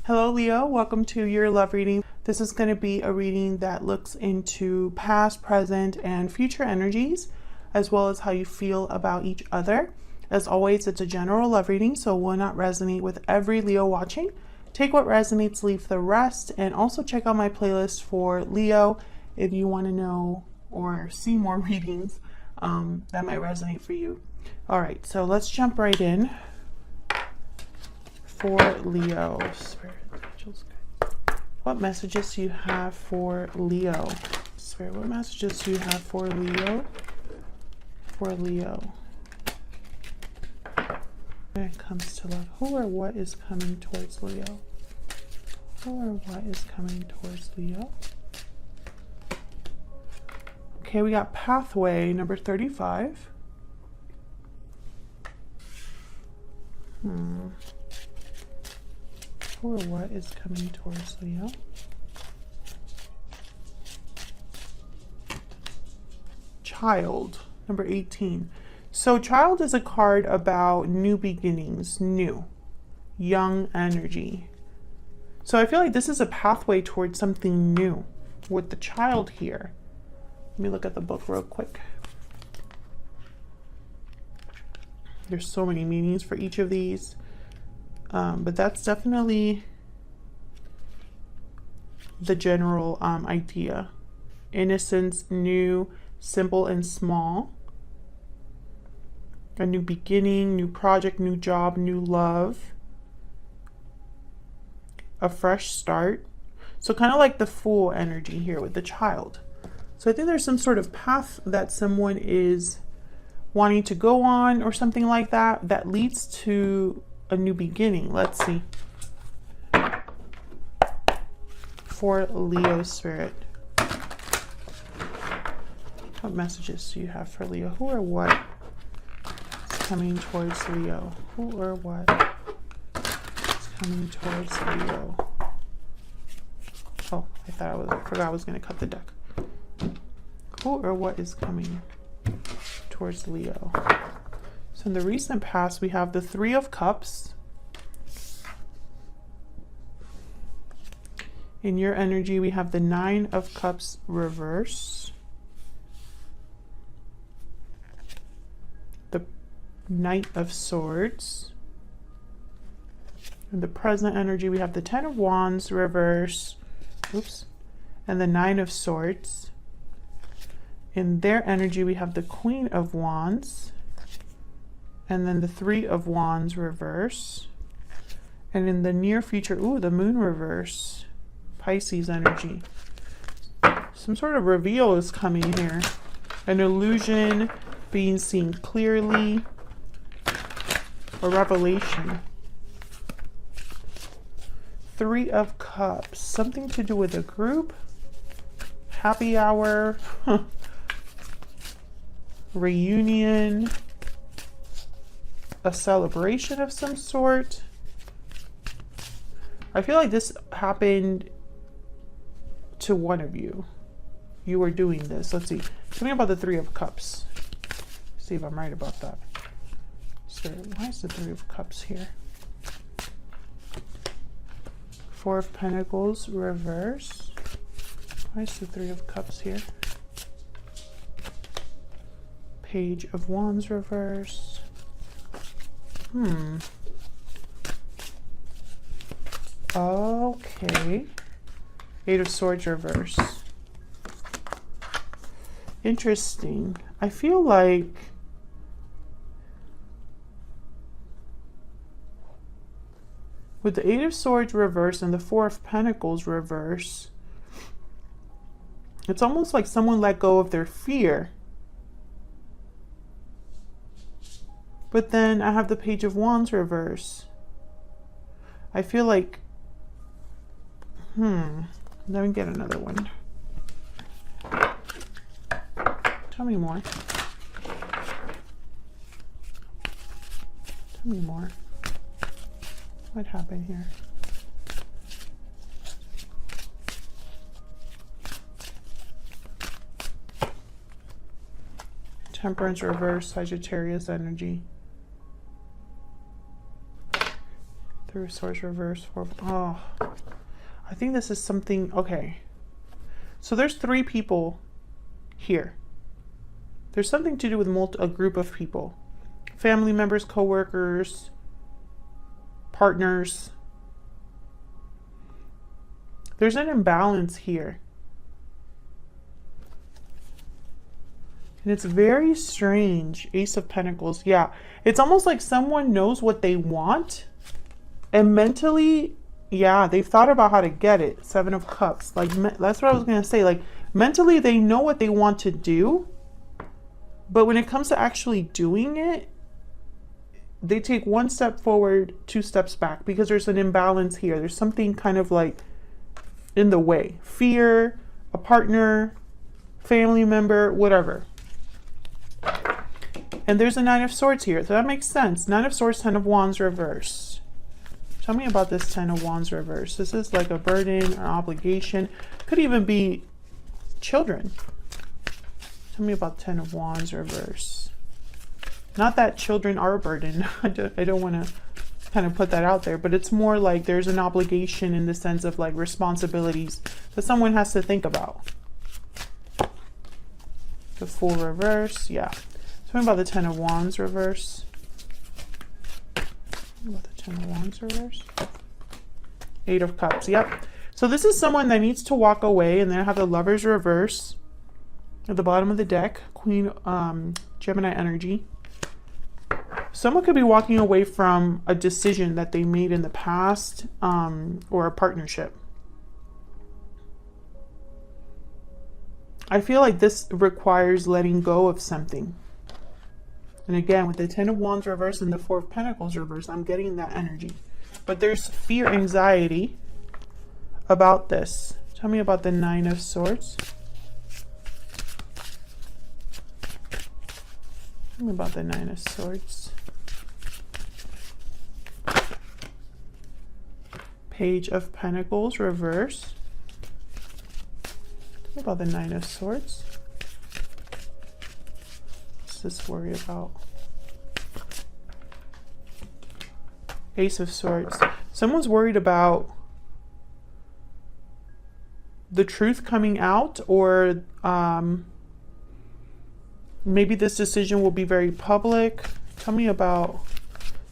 Hello Leo, welcome to your love reading. This is going to be a reading that looks into past, present, and future energies, as well as how you feel about each other. As always, it's a general love reading, so it will not resonate with every Leo watching. Take what resonates, leave the rest, and also check out my playlist for Leo if you want to know or see more readings that might resonate for you. All right, so let's jump right in. For Leo, Spirit, angels, what messages do you have for Leo? Spirit, what messages do you have for Leo? For Leo. When it comes to love, who or what is coming towards Leo? Who or what is coming towards Leo? Okay, we got pathway number 35. Who or what is coming towards Leo? Child, number 18. So child is a card about new beginnings, new, young energy. So I feel like this is a pathway towards something new with the child here. Let me look at the book real quick. There's so many meanings for each of these. But that's definitely the general idea. Innocence, new, simple and small. A new beginning, new project, new job, new love. A fresh start. So kind of like the Fool energy here with the child. So I think there's some sort of path that someone is wanting to go on or something like that that leads to a new beginning. Let's see. For Leo spirit, what messages do you have for Leo? Who or what is coming towards Leo? Who or what is coming towards Leo? Oh, I forgot I was going to cut the deck. Who or what is coming towards Leo? So in the recent past, we have the Three of Cups. In your energy, we have the Nine of Cups reverse. The Knight of Swords. In the present energy, we have the Ten of Wands reverse. Oops. And the Nine of Swords. In their energy, we have the Queen of Wands. And then the Three of Wands reverse. And in the near future, the Moon reverse. Pisces energy. Some sort of reveal is coming here. An illusion being seen clearly. A revelation. Three of Cups. Something to do with a group. Happy hour. Reunion. A celebration of some sort. I feel like this happened to one of you. You were doing this. Let's see. Tell me about the Three of Cups. See if I'm right about that. So why is the Three of Cups here? Four of Pentacles reverse. Why is the Three of Cups here? Page of Wands reverse. Okay. Eight of Swords reverse. Interesting. I feel like with the Eight of Swords reverse and the Four of Pentacles reverse, it's almost like someone let go of their fear. But then I have the Page of Wands reverse. I feel like, let me get another one. Tell me more. Tell me more. What happened here? Temperance reverse, Sagittarius energy. Three of Swords reverse. Oh, I think this is something. Okay, so there's three people here. There's something to do with a group of people, family members, co-workers, partners. There's an imbalance here. And it's very strange. Ace of Pentacles. Yeah, it's almost like someone knows what they want, and mentally, yeah, they've thought about how to get it. Seven of Cups. Like, that's what I was going to say. Like, mentally, they know what they want to do, but when it comes to actually doing it, they take one step forward, two steps back, because there's an imbalance here. There's something kind of like in the way. Fear, a partner, family member, whatever. And there's a Nine of Swords here, so that makes sense. Nine of Swords, Ten of Wands reverse. Tell me about this Ten of Wands reverse. This is like a burden, an obligation. Could even be children. Tell me about Ten of Wands reverse. Not that children are a burden. I don't want to kind of put that out there, but it's more like there's an obligation in the sense of like responsibilities that someone has to think about. The Fool reverse, yeah. Tell me about the Ten of Wands reverse. About the Ten of Wands reverse. Eight of Cups, yep. So this is someone that needs to walk away, and then I have the Lovers reverse at the bottom of the deck. Queen, Gemini energy. Someone could be walking away from a decision that they made in the past, or a partnership. I feel like this requires letting go of something. And again, with the Ten of Wands reverse and the Four of Pentacles reverse, I'm getting that energy. But there's fear, anxiety about this. Tell me about the Nine of Swords. Tell me about the Nine of Swords. Page of Pentacles reverse. Tell me about the Nine of Swords. What's this worry about? Ace of Swords. Someone's worried about the truth coming out, or maybe this decision will be very public. Tell me about,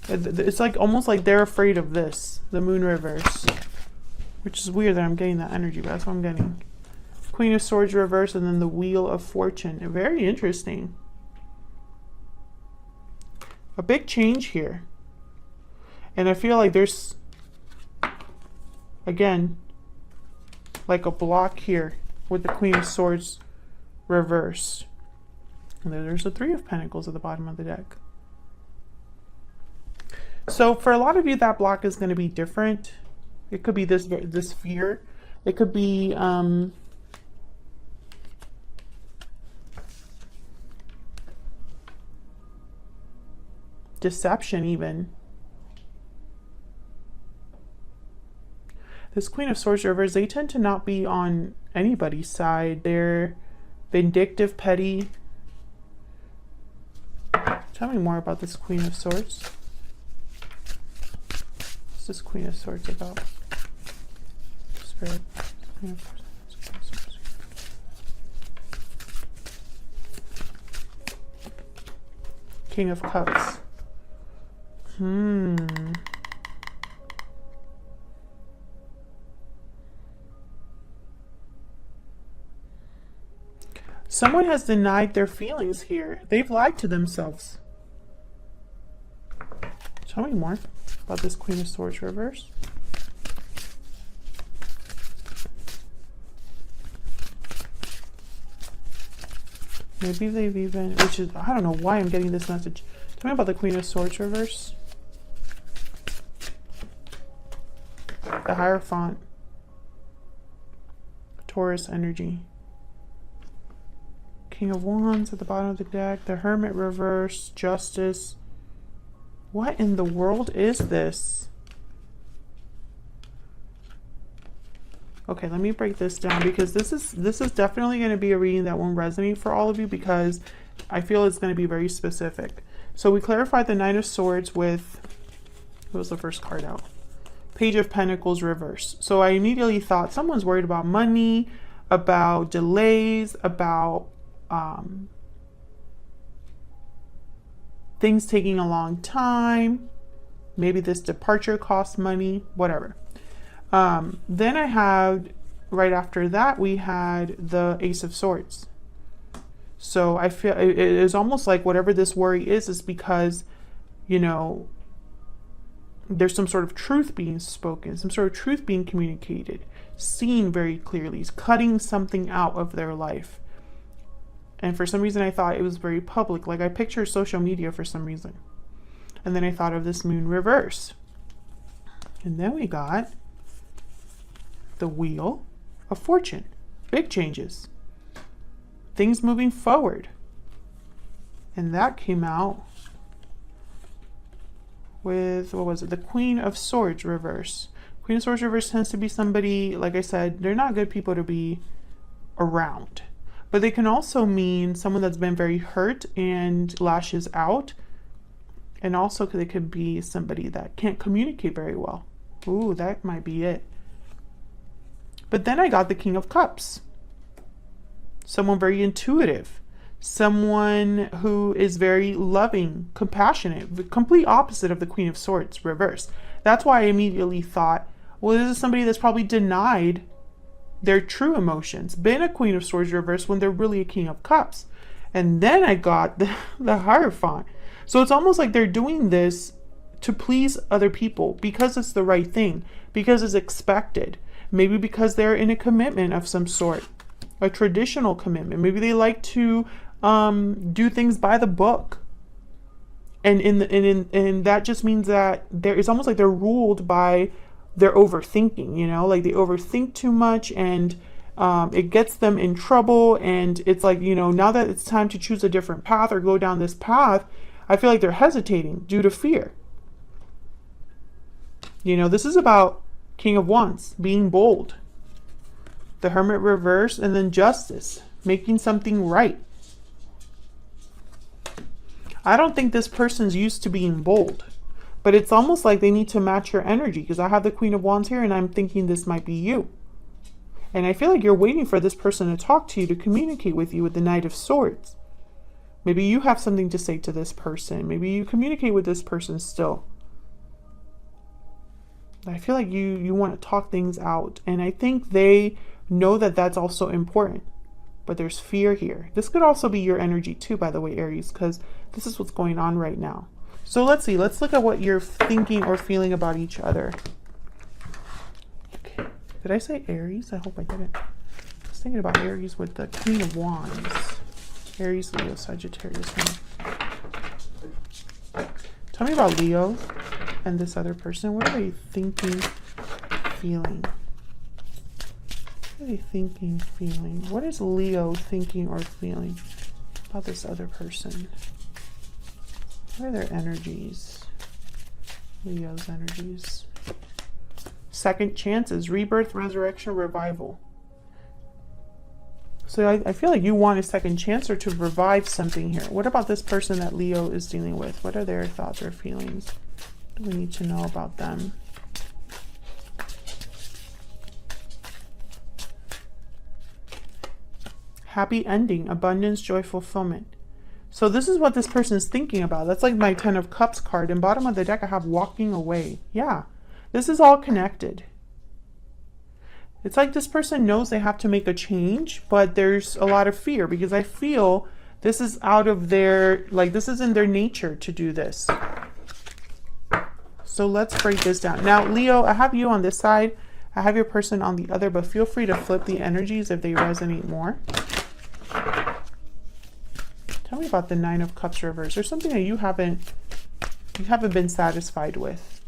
it's like almost like they're afraid of this, the Moon reverse, which is weird that I'm getting that energy, but that's what I'm getting. Queen of Swords reverse, and then the Wheel of Fortune. Very interesting. A big change here. And I feel like there's, again, like a block here with the Queen of Swords reverse. And then there's the Three of Pentacles at the bottom of the deck. So for a lot of you, that block is going to be different. It could be this fear. It could be deception even. This Queen of Swords reverse, they tend to not be on anybody's side. They're vindictive, petty. Tell me more about this Queen of Swords. What's this Queen of Swords about? Spirit. Queen of Swords. King of Cups. Someone has denied their feelings here. They've lied to themselves. Tell me more about this Queen of Swords reverse. Maybe they've even, which is, I don't know why I'm getting this message. Tell me about the Queen of Swords reverse. The Hierophant. Taurus energy. King of Wands at the bottom of the deck. The Hermit reverse. Justice. What in the world is this? Okay, let me break this down, because this is definitely going to be a reading that won't resonate for all of you, because I feel it's going to be very specific. So we clarified the Nine of Swords with, what was the first card out? Page of Pentacles reverse. So I immediately thought someone's worried about money, about delays, about things taking a long time. Maybe this departure costs money, whatever. Then I had, right after that, we had the Ace of Swords. So I feel it is almost like whatever this worry is because, you know, there's some sort of truth being spoken, some sort of truth being communicated, seen very clearly, cutting something out of their life. And for some reason, I thought it was very public. Like I picture social media for some reason. And then I thought of this moon reverse. And then we got the Wheel of Fortune. Big changes. Things moving forward. And that came out with, what was it? The Queen of Swords reverse. Queen of Swords reverse tends to be somebody, like I said, they're not good people to be around. But they can also mean someone that's been very hurt and lashes out. And also they could be somebody that can't communicate very well. Ooh, that might be it. But then I got the King of Cups. Someone very intuitive. Someone who is very loving, compassionate, the complete opposite of the Queen of Swords reverse. That's why I immediately thought, well, this is somebody that's probably denied their true emotions, been a Queen of Swords reverse when they're really a King of Cups. And then I got the Hierophant. So it's almost like they're doing this to please other people because it's the right thing, because it's expected, maybe because they're in a commitment of some sort, a traditional commitment. Maybe they like to do things by the book. And that just means that it's almost like they're ruled by their overthinking, you know, like they overthink too much and it gets them in trouble. And it's like, you know, now that it's time to choose a different path or go down this path, I feel like they're hesitating due to fear. You know, this is about King of Wands, being bold. The Hermit reverse, and then Justice, making something right. I don't think this person's used to being bold, but it's almost like they need to match your energy because I have the Queen of Wands here and I'm thinking this might be you. And I feel like you're waiting for this person to talk to you, to communicate with you with the Knight of Swords. Maybe you have something to say to this person. Maybe you communicate with this person still. I feel like you want to talk things out. And I think they know that that's also important. But there's fear here. This could also be your energy too, by the way, Aries, because this is what's going on right now. So let's see. Let's look at what you're thinking or feeling about each other. Okay. Did I say Aries? I hope I didn't. I was thinking about Aries with the Queen of Wands. Aries, Leo, Sagittarius. Tell me about Leo and this other person. What are they thinking, feeling? What are they thinking, feeling? What is Leo thinking or feeling about this other person? What are their energies? Leo's energies. Second chances, rebirth, resurrection, revival. So I feel like you want a second chance or to revive something here. What about this person that Leo is dealing with? What are their thoughts or feelings? What do we need to know about them? Happy ending, abundance, joy, fulfillment. So this is what this person is thinking about. That's like my 10 of Cups card. And bottom of the deck, I have walking away. Yeah, this is all connected. It's like this person knows they have to make a change, but there's a lot of fear because I feel this is out of their, like this is in their nature to do this. So let's break this down. Now, Leo, I have you on this side. I have your person on the other, but feel free to flip the energies if they resonate more. Tell me about the 9 of Cups reverse. There's something that you haven't been satisfied with.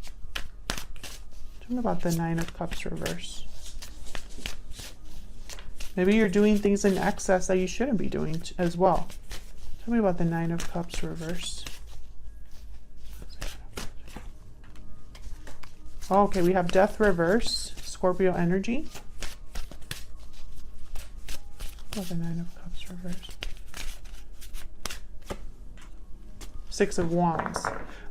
Tell me about the 9 of Cups reverse. Maybe you're doing things in excess that you shouldn't be doing as well. Tell me about the 9 of Cups reverse. Oh, okay, we have Death reverse, Scorpio energy. Oh, the 9 of Cups reverse. 6 of Wands.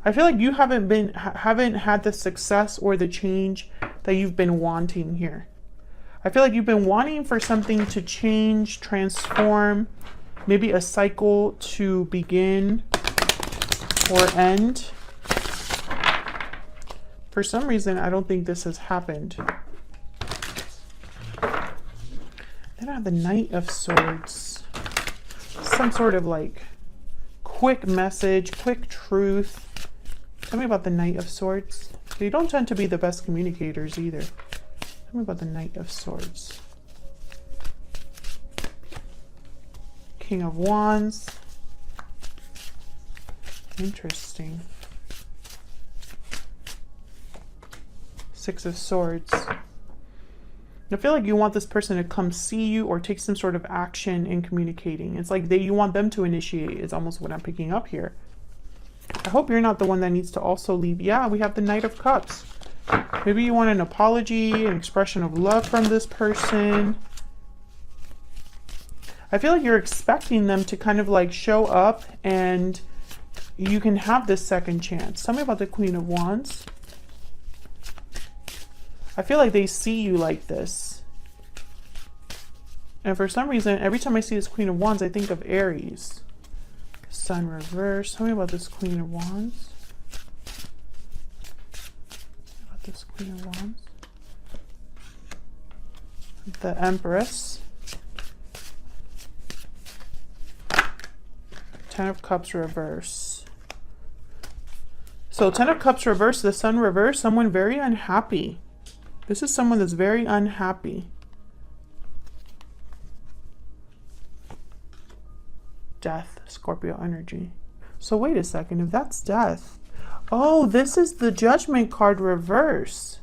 I feel like you haven't had the success or the change that you've been wanting here. I feel like you've been wanting for something to change, transform, maybe a cycle to begin or end. For some reason, I don't think this has happened. Then I have the Knight of Swords. Some sort of like quick message, quick truth. Tell me about the Knight of Swords. They don't tend to be the best communicators either. Tell me about the Knight of Swords. King of Wands. Interesting. Six of Swords. I feel like you want this person to come see you or take some sort of action in communicating. It's like you want them to initiate is almost what I'm picking up here. I hope you're not the one that needs to also leave. Yeah, we have the Knight of Cups. Maybe you want an apology, an expression of love from this person. I feel like you're expecting them to kind of like show up and you can have this second chance. Tell me about the Queen of Wands. I feel like they see you like this. And for some reason, every time I see this Queen of Wands, I think of Aries. Sun reverse. Tell me about this Queen of Wands. About this Queen of Wands. The Empress. Ten of Cups reverse. So 10 of Cups reverse, the Sun reverse, someone very unhappy. This is someone that's very unhappy. Death, Scorpio energy. So wait a second, if that's death. Oh, this is the Judgment card reverse.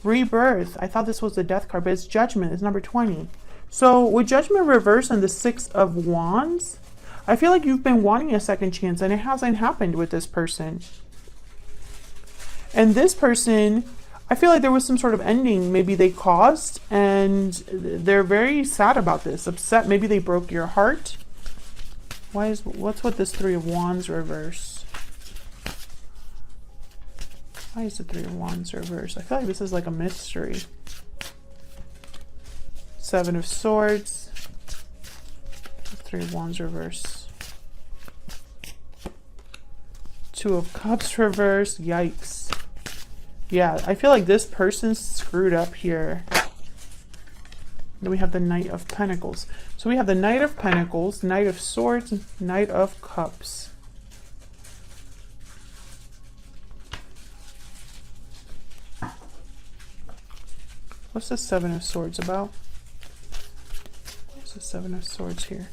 Rebirth. I thought this was the Death card, but it's Judgment. It's number 20. So with Judgment reverse and the Six of Wands, I feel like you've been wanting a second chance and it hasn't happened with this person. And this person, I feel like there was some sort of ending maybe they caused and they're very sad about this, upset. Maybe they broke your heart. What's with this Three of Wands reverse? Why is the Three of Wands reverse? I feel like this is like a mystery. Seven of Swords. Three of Wands reverse. Two of Cups reverse. Yikes. Yeah, I feel like this person's screwed up here. Then we have the Knight of Pentacles. So we have the Knight of Pentacles, Knight of Swords, Knight of Cups. What's the Seven of Swords about? What's the Seven of Swords here?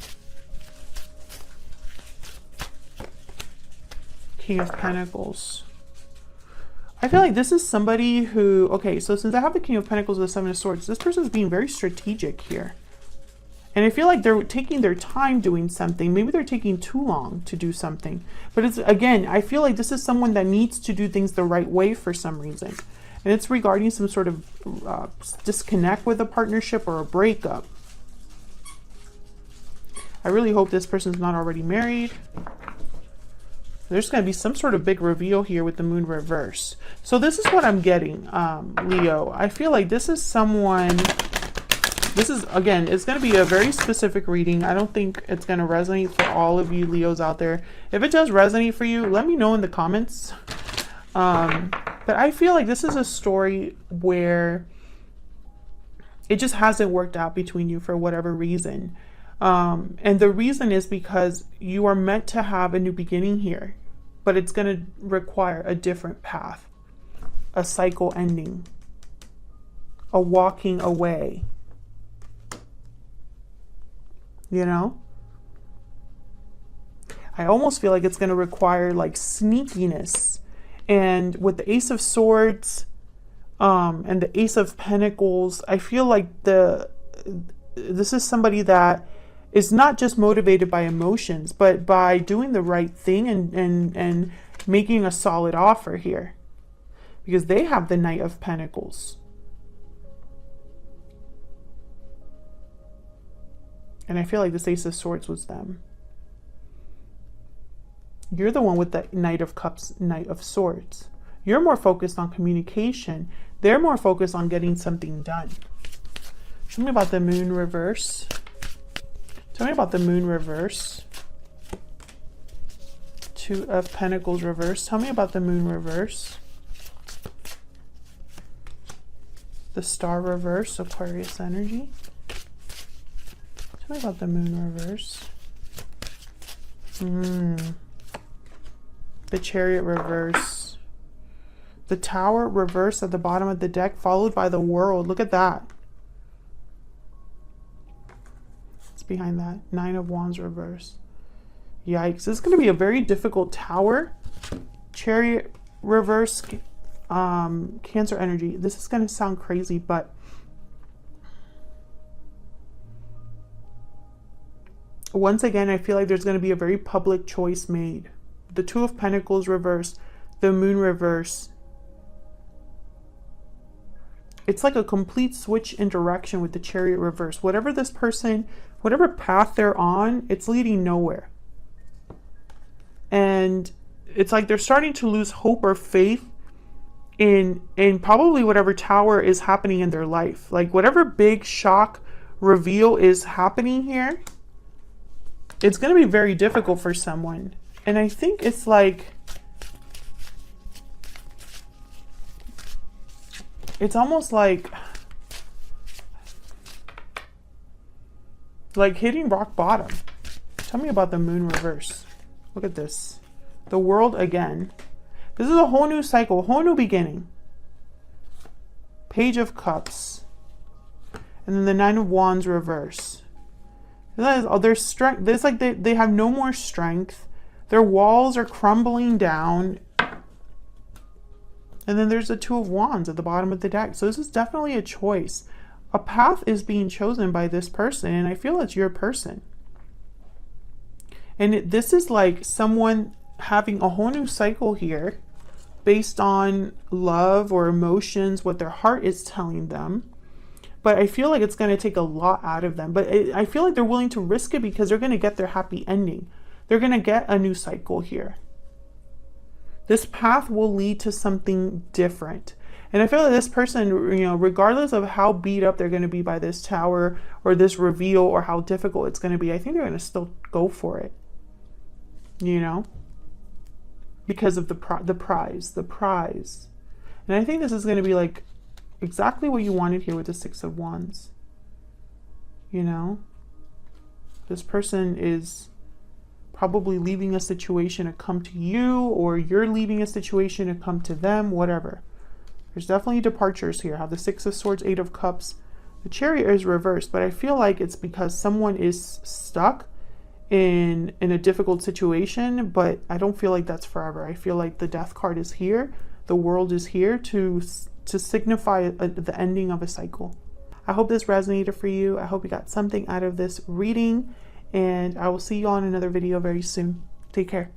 King of Pentacles. I feel like this is somebody who, okay, so since I have the King of Pentacles and the Seven of Swords, this person is being very strategic here. And I feel like they're taking their time doing something. Maybe they're taking too long to do something. But it's, again, I feel like this is someone that needs to do things the right way for some reason. And it's regarding some sort of disconnect with a partnership or a breakup. I really hope this person's not already married. There's going to be some sort of big reveal here with the Moon reverse. So this is what I'm getting, Leo. I feel like this is someone, this is, again, it's going to be a very specific reading. I don't think it's going to resonate for all of you Leos out there. If it does resonate for you, let me know in the comments. But I feel like this is a story where it just hasn't worked out between you for whatever reason. And the reason is because you are meant to have a new beginning here, but it's going to require a different path, a cycle ending, a walking away, you know? I almost feel like it's going to require like sneakiness. And with the Ace of Swords, and the Ace of Pentacles, I feel like this is somebody that is not just motivated by emotions, but by doing the right thing and making a solid offer here. Because they have the Knight of Pentacles. And I feel like this Ace of Swords was them. You're the one with the Knight of Cups, Knight of Swords. You're more focused on communication. They're more focused on getting something done. Tell me about the Moon reverse. Tell me about the Moon reverse. Two of Pentacles reverse. Tell me about the Moon reverse. The Star reverse, Aquarius energy. Tell me about the Moon reverse. The Chariot reverse. The Tower reverse at the bottom of the deck, followed by the World. Look at that. What's behind that? Nine of Wands reverse. Yikes. This is going to be a very difficult Tower. Chariot reverse, Cancer energy. This is going to sound crazy, but once again, I feel like there's going to be a very public choice made. The Two of Pentacles reverse, the Moon reverse. It's like a complete switch in direction with the Chariot reverse. Whatever this person, whatever path they're on, it's leading nowhere. And it's like they're starting to lose hope or faith in probably whatever Tower is happening in their life. Like whatever big shock reveal is happening here, it's going to be very difficult for someone. And I think it's like, it's almost like hitting rock bottom. Tell me about the Moon reverse. Look at this. The World again. This is a whole new cycle, a whole new beginning. Page of Cups. And then the Nine of Wands reverse. Their strength, it's like they have no more strength. Their walls are crumbling down. And then there's the Two of Wands at the bottom of the deck. So this is definitely a choice. A path is being chosen by this person, and I feel it's your person. And this is like someone having a whole new cycle here based on love or emotions, what their heart is telling them. But I feel like it's going to take a lot out of them. But I feel like they're willing to risk it because they're going to get their happy ending. They're going to get a new cycle here. This path will lead to something different. And I feel like this person, regardless of how beat up they're going to be by this Tower or this reveal or how difficult it's going to be, I think they're going to still go for it. Because of the prize. And I think this is going to be like exactly what you wanted here with the Six of Wands. This person is probably leaving a situation to come to you, or you're leaving a situation to come to them, whatever. There's definitely departures here. Have the Six of Swords, Eight of Cups. The Chariot is reversed, but I feel like it's because someone is stuck in a difficult situation, but I don't feel like that's forever. I feel like the Death card is here. The World is here to signify the ending of a cycle. I hope this resonated for you. I hope you got something out of this reading, and I will see you on another video very soon. Take care.